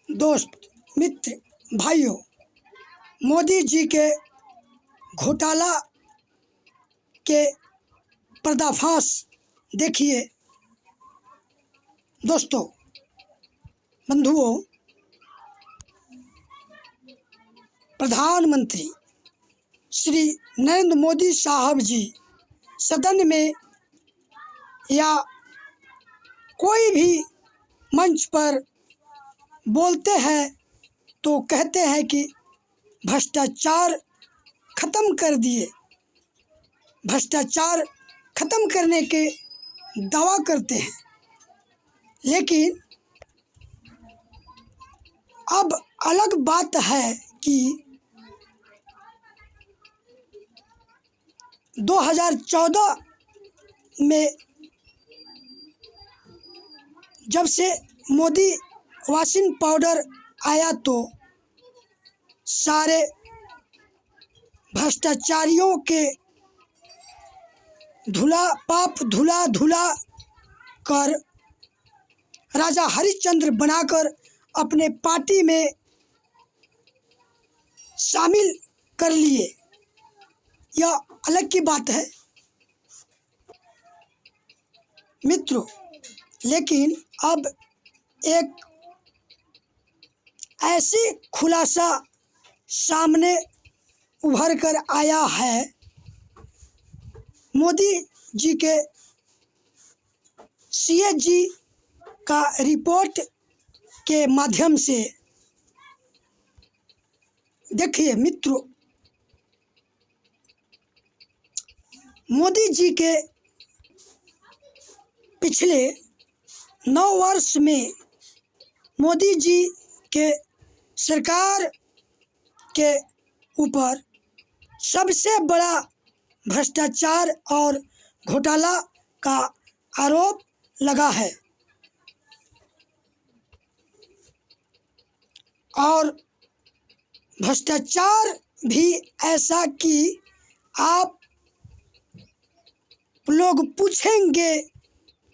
दोस्त मित्र भाइयों, मोदी जी के घोटाला के पर्दाफाश देखिए। दोस्तों, बंधुओं, प्रधानमंत्री श्री नरेंद्र मोदी साहब जी सदन में या कोई भी मंच पर बोलते हैं तो कहते हैं कि भ्रष्टाचार ख़त्म कर दिए, भ्रष्टाचार ख़त्म करने के दावा करते हैं। लेकिन अब अलग बात है कि 2014 में जब से मोदी वॉशिंग पाउडर आया तो सारे भ्रष्टाचारियों के पाप धुला कर राजा हरिश्चंद्र बनाकर अपने पार्टी में शामिल कर लिए। यह अलग की बात है मित्रों। लेकिन अब एक ऐसी खुलासा सामने उभर कर आया है मोदी जी के सीएजी का रिपोर्ट के माध्यम से। देखिए मित्रों, मोदी जी के पिछले 9 वर्ष में मोदी जी के सरकार के ऊपर सबसे बड़ा भ्रष्टाचार और घोटाला का आरोप लगा है। और भ्रष्टाचार भी ऐसा कि आप लोग पूछेंगे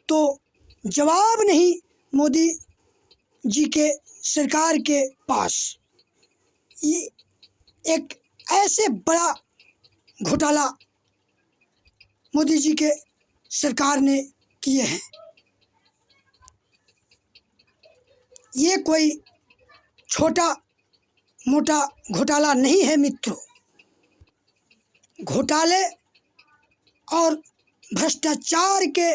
तो जवाब नहीं मोदी जी के सरकार के पास। ये एक ऐसे बड़ा घोटाला मोदी जी के सरकार ने किए हैं। ये कोई छोटा मोटा घोटाला नहीं है मित्रों। घोटाले और भ्रष्टाचार के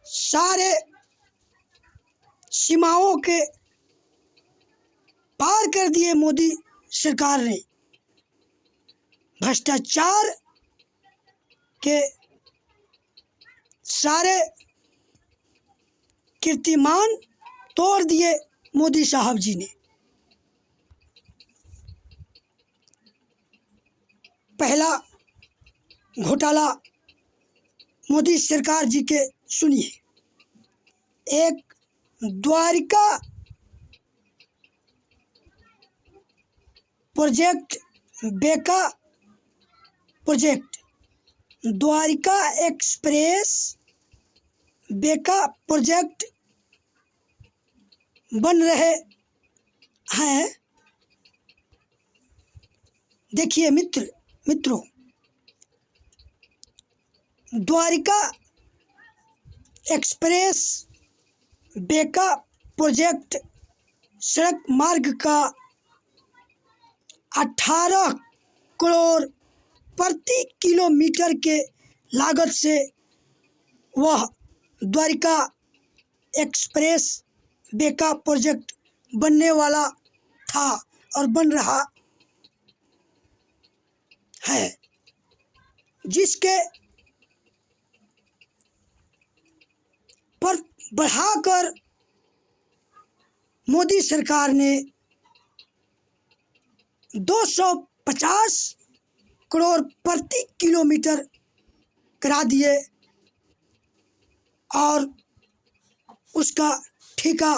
सारे सीमाओं के पार कर दिए मोदी सरकार ने। भ्रष्टाचार के सारे कीर्तिमान तोड़ दिए मोदी साहब जी ने। पहला घोटाला मोदी सरकार जी के सुनिए। एक द्वारिका प्रोजेक्ट, बेका प्रोजेक्ट, द्वारिका एक्सप्रेस बेका प्रोजेक्ट बन रहे हैं। देखिए मित्रों, द्वारिका एक्सप्रेस बेका प्रोजेक्ट सड़क मार्ग का 18 करोड़ प्रति किलोमीटर के लागत से वह द्वारिका एक्सप्रेस बेका प्रोजेक्ट बनने वाला था और बन रहा है, जिसके पर बढ़ाकर मोदी सरकार ने 250 करोड़ प्रति किलोमीटर करा दिए और उसका ठेका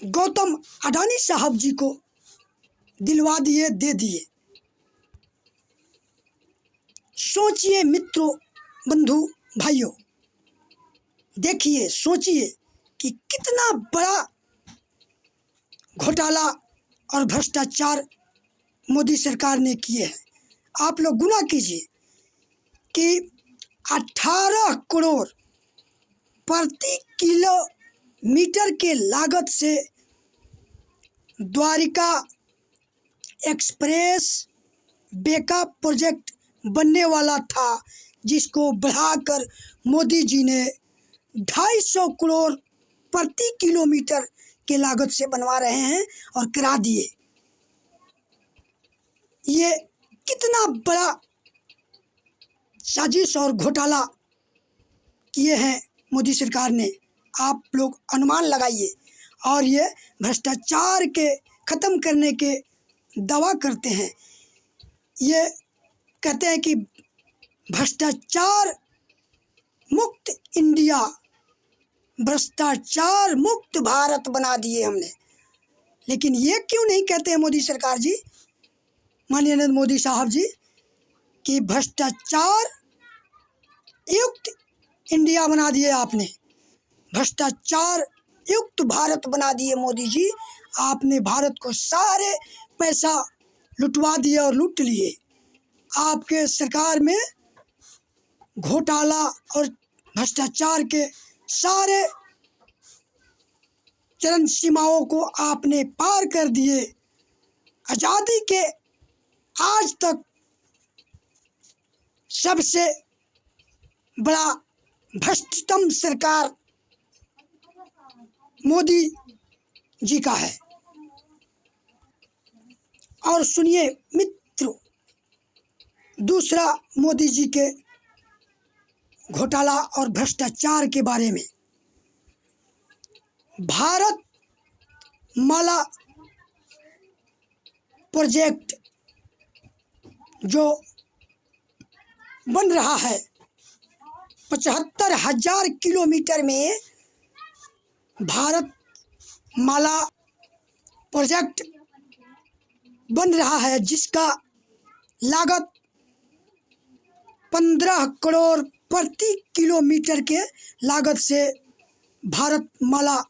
गौतम अडानी साहब जी को दिलवा दिए, दे दिए। सोचिए मित्रों, बंधु भाइयों, देखिए, सोचिए कि कितना बड़ा घोटाला और भ्रष्टाचार मोदी सरकार ने किए हैं। आप लोग गुना कीजिए कि 18 करोड़ प्रति किलोमीटर के लागत से द्वारिका एक्सप्रेस वे का प्रोजेक्ट बनने वाला था, जिसको बढ़ाकर मोदी जी ने 250 करोड़ प्रति किलोमीटर के लागत से बनवा रहे हैं और करा दिए। ये कितना बड़ा साजिश और घोटाला किए हैं मोदी सरकार ने, आप लोग अनुमान लगाइए। और ये भ्रष्टाचार के ख़त्म करने के दावा करते हैं। ये कहते हैं कि भ्रष्टाचार मुक्त इंडिया, भ्रष्टाचार मुक्त भारत बना दिए हमने। लेकिन ये क्यों नहीं कहते हैं मोदी सरकार जी, माननीय नरेंद्र मोदी साहब जी, कि भ्रष्टाचार युक्त इंडिया बना दिए आपने, भ्रष्टाचार युक्त भारत बना दिए मोदी जी। आपने भारत को सारे पैसा लुटवा दिए और लूट लिए। आपके सरकार में घोटाला और भ्रष्टाचार के सारे चरम सीमाओं को आपने पार कर दिए। आज़ादी के आज तक सबसे बड़ा भ्रष्टतम सरकार मोदी जी का है। और सुनिए मित्रों, दूसरा मोदी जी के घोटाला और भ्रष्टाचार के बारे में। भारत माला प्रोजेक्ट जो बन रहा है, 75,000 किलोमीटर में भारत माला प्रोजेक्ट बन रहा है, जिसका लागत 15 करोड़ प्रति किलोमीटर के लागत से भारत माला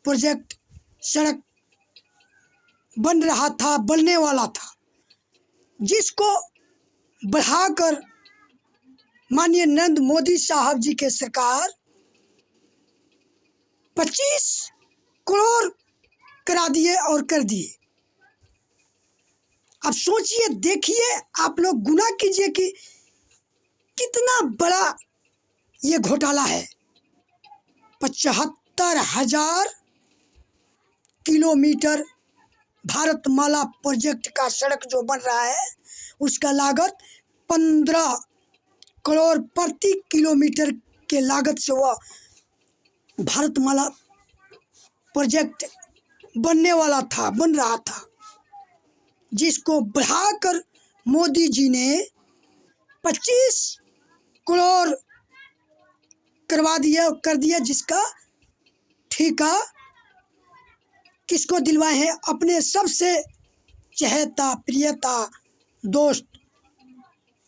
प्रोजेक्ट सड़क बन रहा था, बनने वाला था, जिसको बढ़ाकर माननीय नरेंद्र मोदी साहब जी के सरकार 25 करोड़ करा दिए और कर दिए। अब सोचिए, देखिए, आप लोग गुना कीजिए कि कितना बड़ा ये घोटाला है। 75,000 किलोमीटर भारत माला प्रोजेक्ट का सड़क जो बन रहा है, उसका लागत 15 करोड़ प्रति किलोमीटर के लागत से वह भारत माला प्रोजेक्ट बनने वाला था, बन रहा था, जिसको बढ़ाकर मोदी जी ने 25 करोड़ करवा दिया, कर दिया, जिसका ठेका किसको दिलवाए हैं? अपने सबसे चहेता प्रियता दोस्त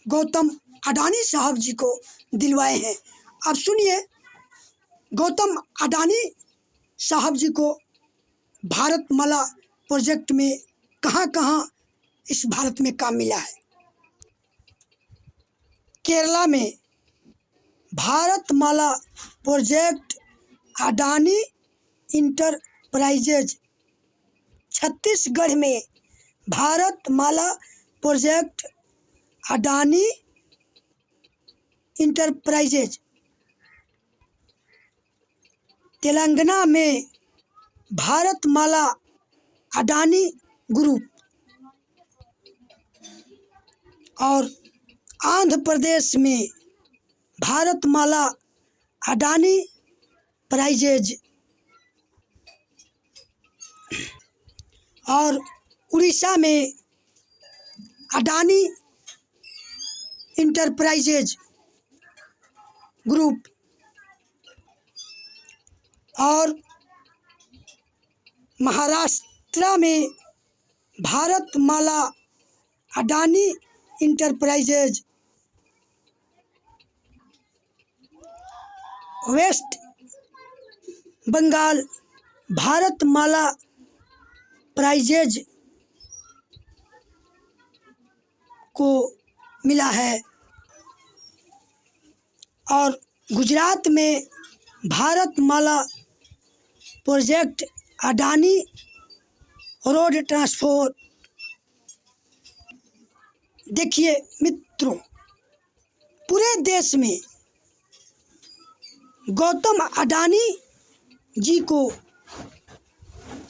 गौतम अडानी साहब जी को दिलवाए हैं। अब सुनिए, गौतम अडानी साहब जी को भारत माला प्रोजेक्ट में कहाँ कहाँ इस भारत में काम मिला है। केरला में भारत माला प्रोजेक्ट अडानी इंटरप्राइजेज, छत्तीसगढ़ में भारत माला प्रोजेक्ट अडानी इंटरप्राइजेज, तेलंगाना में भारत माला अडानी ग्रुप, और आंध्र प्रदेश में भारत माला अडानी प्राइजेज, और उड़ीसा में अडानी इंटरप्राइजेज ग्रुप, और महाराष्ट्र में भारत माला अडानी इंटरप्राइजेज, वेस्ट बंगाल भारतमाला प्राइजेज को मिला है और गुजरात में Bharatmala project, Adani road transport. देखिए मित्रों, पूरे देश में गौतम अडानी जी को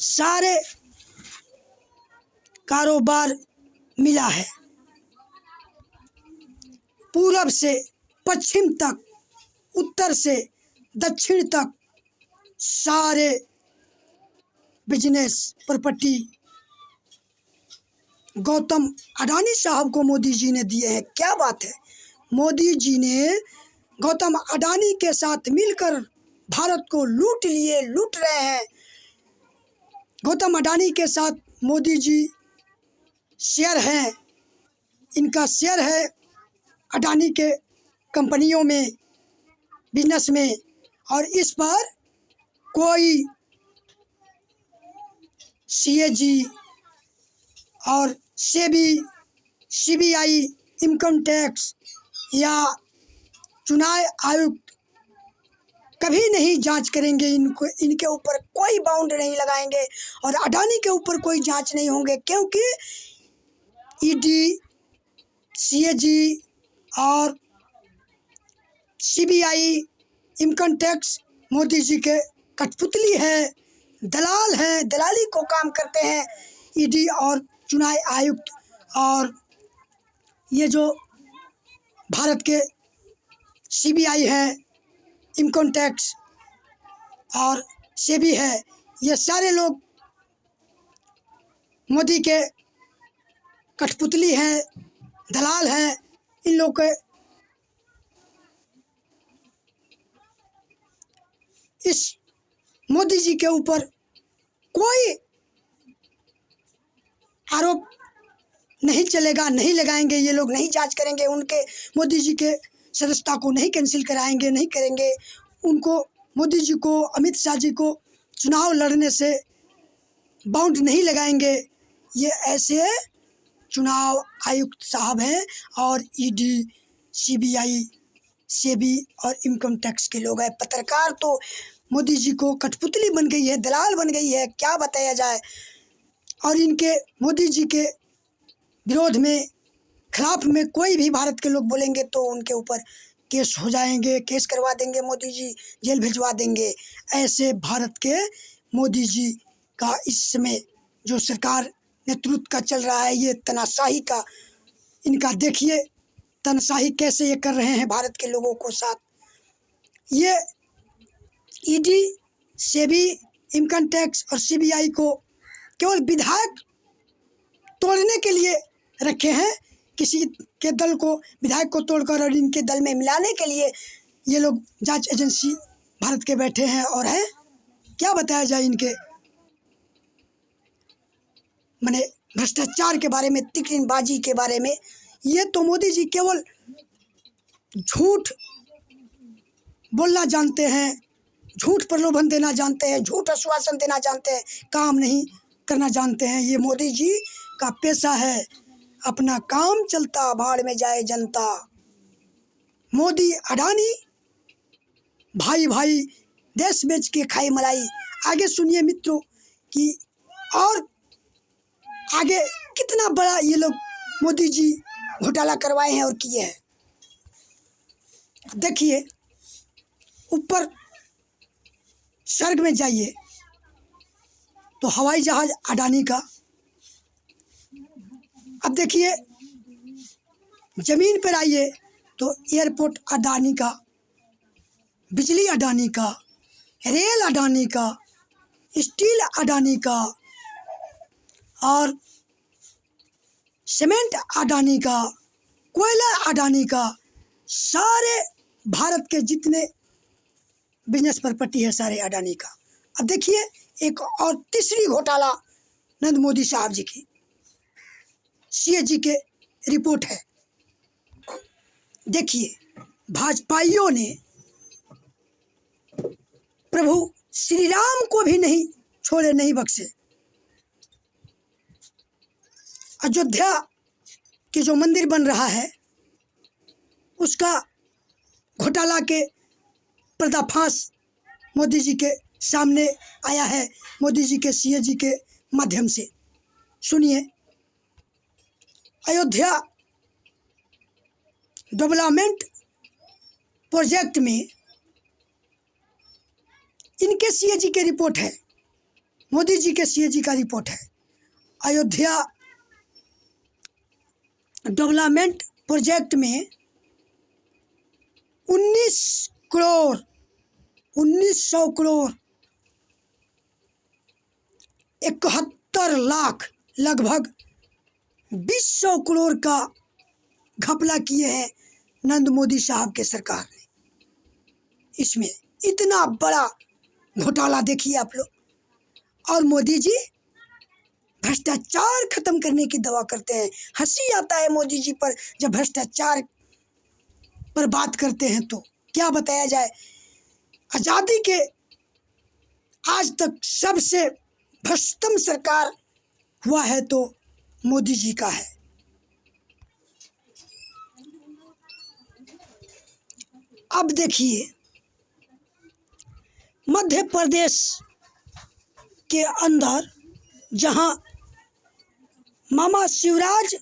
सारे कारोबार मिला है, पूरब से पश्चिम तक, उत्तर से दक्षिण तक सारे बिजनेस प्रॉपर्टी गौतम अडानी साहब को मोदी जी ने दिए हैं। क्या बात है, मोदी जी ने गौतम अडानी के साथ मिलकर भारत को लूट रहे हैं। गौतम अडानी के साथ मोदी जी शेयर हैं, इनका शेयर है अडानी के कंपनियों में, बिजनेस में, और इस पर कोई सीएजी और सेबी, सीबीआई, इनकम टैक्स या चुनाव आयुक्त कभी नहीं जांच करेंगे इनको, इनके ऊपर कोई बाउंड नहीं लगाएंगे और अडानी के ऊपर कोई जांच नहीं होंगे, क्योंकि ईडी, सीएजी और CBI, income tax Modi ji के कठपुतली है, दलाल हैं, दलाली को काम करते हैं ईडी और चुनाव आयुक्त। और ये जो भारत के सीबीआई है, इनकम टैक्स और सेबी है, ये सारे लोग मोदी के कठपुतली हैं, दलाल हैं। इन लोग के इस मोदी जी के ऊपर कोई आरोप नहीं चलेगा, नहीं लगाएंगे, ये लोग नहीं जांच करेंगे, उनके मोदी जी के सदस्यता को नहीं कैंसिल कराएंगे, नहीं करेंगे उनको, मोदी जी को, अमित शाह जी को चुनाव लड़ने से बाउंड नहीं लगाएंगे। ये ऐसे चुनाव आयुक्त साहब हैं और ईडी, सीबीआई, सेबी और इनकम टैक्स के लोग हैं। पत्रकार तो मोदी जी को कठपुतली बन गई है, दलाल बन गई है, क्या बताया जाए। और इनके मोदी जी के विरोध में, खिलाफ में कोई भी भारत के लोग बोलेंगे तो उनके ऊपर केस हो जाएंगे, केस करवा देंगे, मोदी जी जेल भिजवा देंगे। ऐसे भारत के मोदी जी का इस समय जो सरकार नेतृत्व का चल रहा है, ये तानाशाही का, इनका देखिए तानाशाही कैसे ये कर रहे हैं भारत के लोगों को साथ। ये ईडी, सेबी, इनकम टैक्स और सीबीआई को केवल विधायक तोड़ने के लिए रखे हैं, किसी के दल को, विधायक को तोड़कर और इनके दल में मिलाने के लिए ये लोग जांच एजेंसी भारत के बैठे हैं। और है क्या बताया जाए इनके माने भ्रष्टाचार के बारे में, तिकड़ीबाजी के बारे में। ये तो मोदी जी केवल झूठ बोलना जानते हैं, झूठ प्रलोभन देना जानते हैं, झूठ आश्वासन देना जानते हैं, काम नहीं करना जानते हैं। ये मोदी जी का पेशा है, अपना काम चलता भाड़ में जाए जनता। मोदी अडानी भाई भाई देश बेच के खाई मलाई। आगे सुनिए मित्रों कि और आगे कितना बड़ा ये लोग मोदी जी घोटाला करवाए हैं और किए हैं। देखिए ऊपर स्वर्ग में जाइए तो हवाई जहाज अडानी का, अब देखिए जमीन पर आइए तो एयरपोर्ट अडानी का, बिजली अडानी का, रेल अडानी का, स्टील अडानी का और सीमेंट अडानी का, कोयला अडानी का। सारे भारत के जितने बिजनेस प्रॉपर्टी है सारे अडानी का। अब देखिए एक और तीसरी घोटाला नरेंद्र मोदी साहब जी की, सीएजी के रिपोर्ट है। देखिए भाजपाइयों ने प्रभु श्री राम को भी नहीं छोड़े, नहीं बख्शे। अयोध्या के जो मंदिर बन रहा है उसका घोटाला के पर्दाफाश मोदी जी के सामने आया है, मोदी जी के सीए जी के माध्यम से। सुनिए, अयोध्या डेवलपमेंट प्रोजेक्ट में इनके सीए जी की रिपोर्ट है, मोदी जी के सीए जी का रिपोर्ट है। अयोध्या डेवलपमेंट प्रोजेक्ट में 1900 करोड़ 71 लाख लगभग 200 करोड़ का घपला किए हैं नरेंद्र मोदी साहब के सरकार ने। इसमें इतना बड़ा घोटाला देखिए आप लोग, और मोदी जी भ्रष्टाचार खत्म करने की दवा करते हैं। हंसी आता है मोदी जी पर जब भ्रष्टाचार पर बात करते हैं तो क्या बताया जाए। आज़ादी के आज तक सबसे भ्रष्टतम सरकार हुआ है तो मोदी जी का है। अब देखिए, मध्य प्रदेश के अंदर जहां मामा शिवराज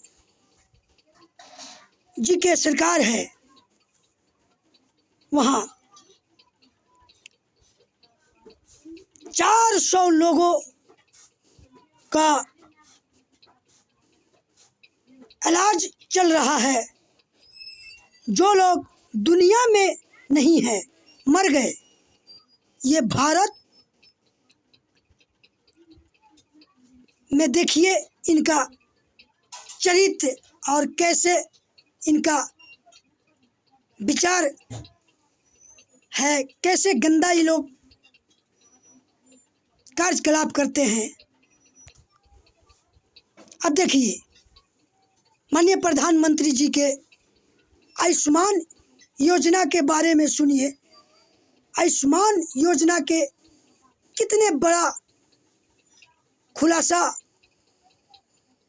जी के सरकार है, वहां 400 लोगों का इलाज चल रहा है। जो लोग दुनिया में नहीं है, मर गए। ये भारत में देखिए इनका चरित्र और कैसे इनका विचार है, कैसे गंदा ये लोग कार्यकलाप करते हैं। अब देखिए, माननीय प्रधानमंत्री जी के आयुष्मान योजना के बारे में सुनिए। आयुष्मान योजना के कितने बड़ा खुलासा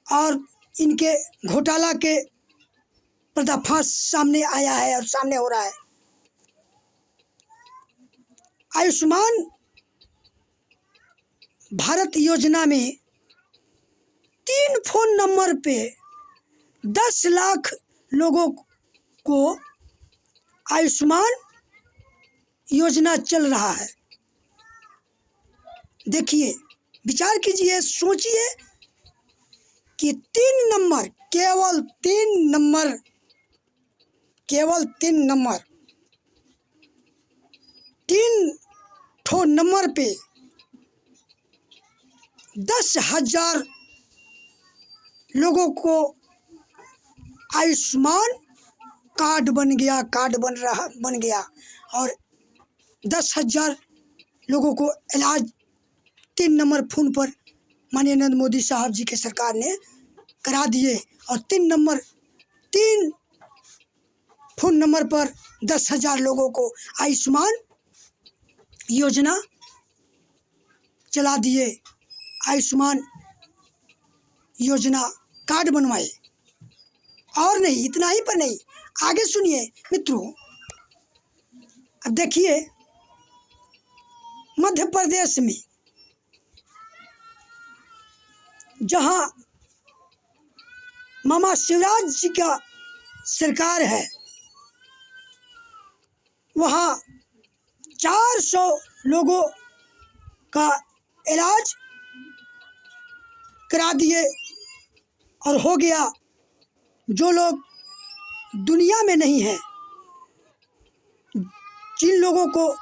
और इनके घोटाला के पर्दाफाश सामने आया है और सामने हो रहा है। आयुष्मान भारत योजना में 3 फोन नंबर पे 10 लाख लोगों को आयुष्मान योजना चल रहा है। देखिए, विचार कीजिए, सोचिए कि 3 नंबर, केवल 3 नंबर 3 ठो नंबर पे 10,000 लोगों को आयुष्मान कार्ड बन गया और 10,000 लोगों को इलाज 3 नंबर फोन पर माननीय नरेंद्र मोदी साहब जी के सरकार ने करा दिए। और 3 फोन नंबर पर 10,000 लोगों को आयुष्मान योजना चला दिए, आयुष्मान योजना कार्ड बनवाए। और नहीं, इतना ही पर नहीं, आगे सुनिए मित्रों। अब देखिए, मध्य प्रदेश में जहां मामा शिवराज जी का सरकार है, वहां 400 लोगों का इलाज करा दिए और हो गया। जो लोग दुनिया में नहीं है, जिन लोगों को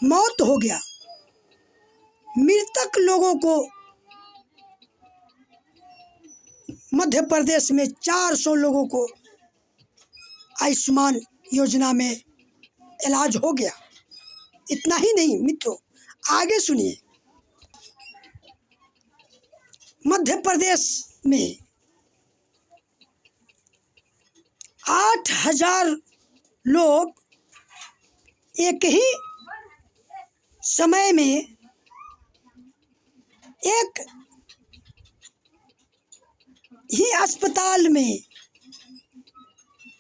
मौत हो गया, मृतक लोगों को मध्य प्रदेश में 400 लोगों को आयुष्मान योजना में इलाज हो गया। इतना ही नहीं मित्रों, आगे सुनिए। मध्य प्रदेश में 8,000 लोग एक ही समय में एक ही अस्पताल में,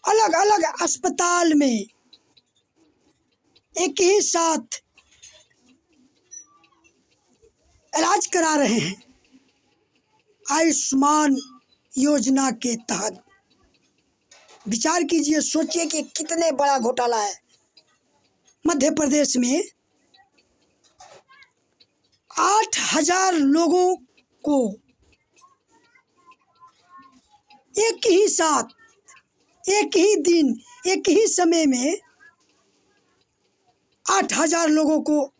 अलग अलग अस्पताल में एक ही साथ इलाज करा रहे हैं आयुष्मान योजना के तहत। विचार कीजिए, सोचिए कि कितने बड़ा घोटाला है। मध्य प्रदेश में 8,000 लोगों को एक ही साथ, एक ही दिन, एक ही समय में 8,000 लोगों को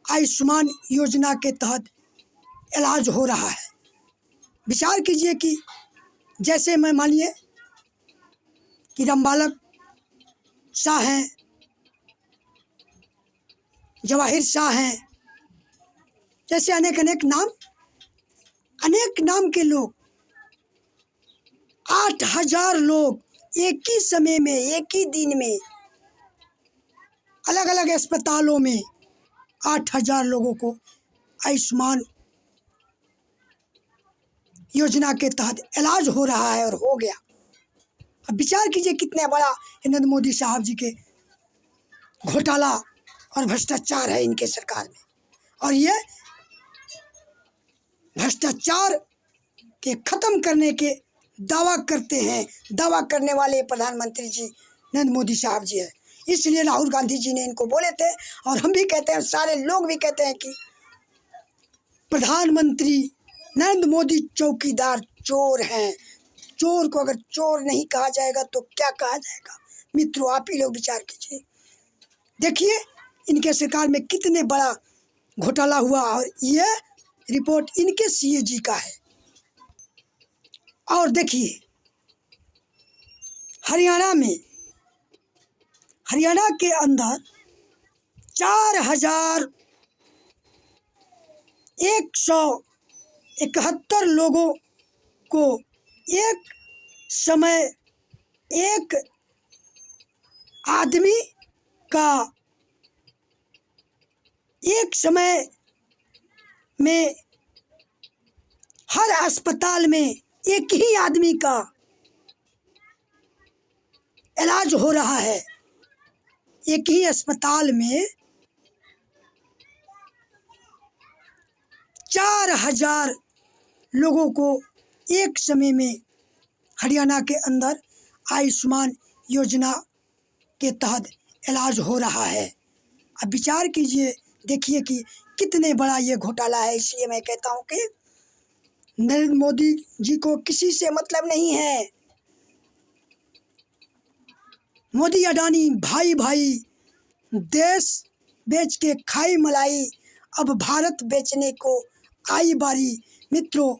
आयुष्मान योजना के तहत इलाज हो रहा है। विचार कीजिए कि जैसे मैं मानिए कि रामबालक शाह हैं, जवाहिर शाह हैं, जैसे अनेक नाम के लोग, 8,000 लोग एक ही समय में, एक ही दिन में, अलग अलग अस्पतालों में 8,000 लोगों को आयुष्मान योजना के तहत इलाज हो रहा है और हो गया। अब विचार कीजिए कितना बड़ा नरेंद्र मोदी साहब जी के घोटाला और भ्रष्टाचार है इनके सरकार में। और ये भ्रष्टाचार के ख़त्म करने के दावा करते हैं, दावा करने वाले प्रधानमंत्री जी नरेंद्र मोदी साहब जी है। इसलिए राहुल गांधी जी ने इनको बोले थे, और हम भी कहते हैं, सारे लोग भी कहते हैं कि प्रधानमंत्री नरेंद्र मोदी चौकीदार चोर हैं। चोर को अगर चोर नहीं कहा जाएगा तो क्या कहा जाएगा? मित्रों, आप ही लोग विचार कीजिए। देखिए इनके सरकार में कितने बड़ा घोटाला हुआ, और ये रिपोर्ट इनके सीएजी का है। और देखिए हरियाणा के अंदर 4,171 लोगों को एक समय, एक आदमी का एक समय में हर अस्पताल में एक ही आदमी का इलाज हो रहा है। एक ही अस्पताल में 4,000 लोगों को एक समय में हरियाणा के अंदर आयुष्मान योजना के तहत इलाज हो रहा है। अब विचार कीजिए, देखिए कि कितने बड़ा ये घोटाला है। इसलिए मैं कहता हूँ कि नरेंद्र मोदी जी को किसी से मतलब नहीं है। मोदी अडानी भाई भाई, देश बेच के खाई मलाई, अब भारत बेचने को आई बारी। मित्रों,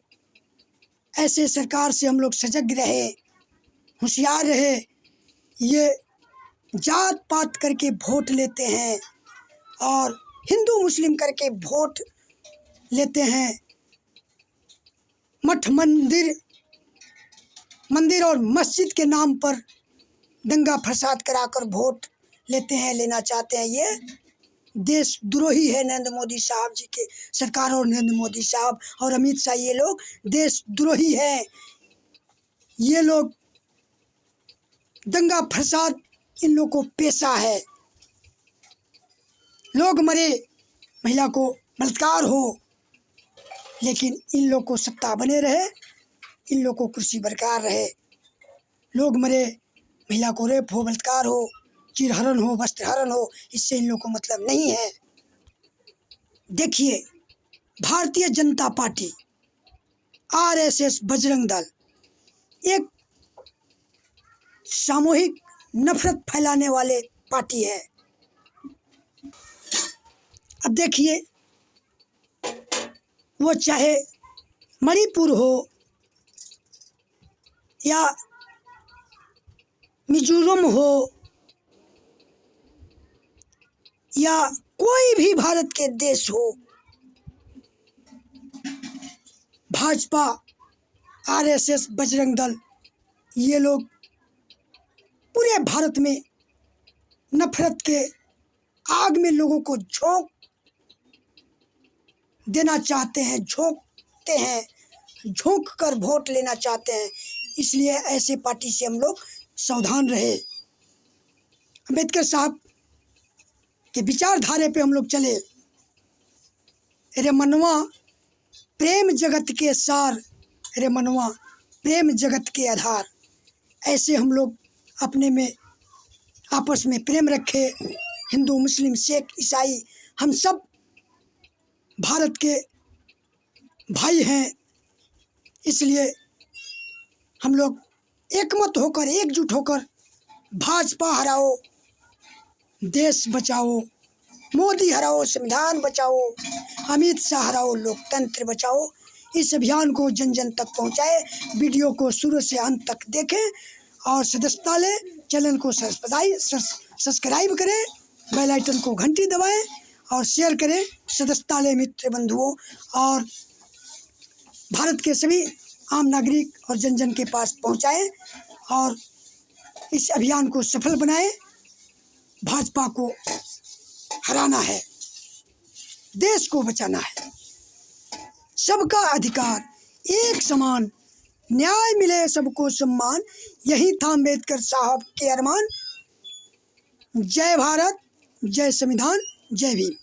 ऐसे सरकार से हम लोग सजग रहे, होशियार रहे। ये जात पात करके वोट लेते हैं और हिंदू मुस्लिम करके वोट लेते हैं। मठ मंदिर और मस्जिद के नाम पर दंगा फसाद कराकर वोट लेना चाहते हैं। ये देशद्रोही है नरेंद्र मोदी साहब जी के सरकार, और नरेंद्र मोदी साहब और अमित शाह, ये लोग देशद्रोही हैं। ये लोग दंगा फसाद, इन लोग को पेशा है। लोग मरे, महिला को बलात्कार हो, लेकिन इन लोग को सत्ता बने रहे, इन लोग को कुर्सी बरकरार रहे। लोग मरे, महिला को रेप हो, बलात्कार हो, चिरहरण हो, वस्त्रहरण हो, इससे इन लोग को मतलब नहीं है। देखिए भारतीय जनता पार्टी, आरएसएस, बजरंग दल एक सामूहिक नफरत फैलाने वाले पार्टी है। अब देखिए, वो चाहे मणिपुर हो या मिजोरम हो या कोई भी भारत के देश हो, भाजपा, आरएसएस, बजरंग दल, ये लोग पूरे भारत में नफरत के आग में लोगों को झोंक देना चाहते हैं, झोंकते हैं, झोंक कर वोट लेना चाहते हैं। इसलिए ऐसे पार्टी से हम लोग सावधान रहे। अम्बेडकर साहब के विचारधारे पे हम लोग चले। रे मनवा प्रेम जगत के सार, रे मनवा प्रेम जगत के आधार। ऐसे हम लोग अपने में आपस में प्रेम रखे। हिंदू, मुस्लिम, सिख, ईसाई, हम सब भारत के भाई हैं। इसलिए हम लोग एकमत होकर, एकजुट होकर भाजपा हराओ, देश बचाओ, मोदी हराओ, संविधान बचाओ, अमित शाह हराओ, लोकतंत्र बचाओ। इस अभियान को जन जन तक पहुंचाए। वीडियो को शुरू से अंत तक देखें और सदस्यता लें। चैनल को सब्सक्राइब करें, बेल आइकन को घंटी दबाएं और शेयर करें सदस्यता लें मित्र बंधुओं, और भारत के सभी आम नागरिक और जन जन के पास पहुंचाएं और इस अभियान को सफल बनाएं। भाजपा को हराना है, देश को बचाना है। सबका अधिकार, एक समान, न्याय मिले सबको सम्मान, यही था अम्बेडकर साहब के अरमान। जय भारत, जय संविधान, जय भीम।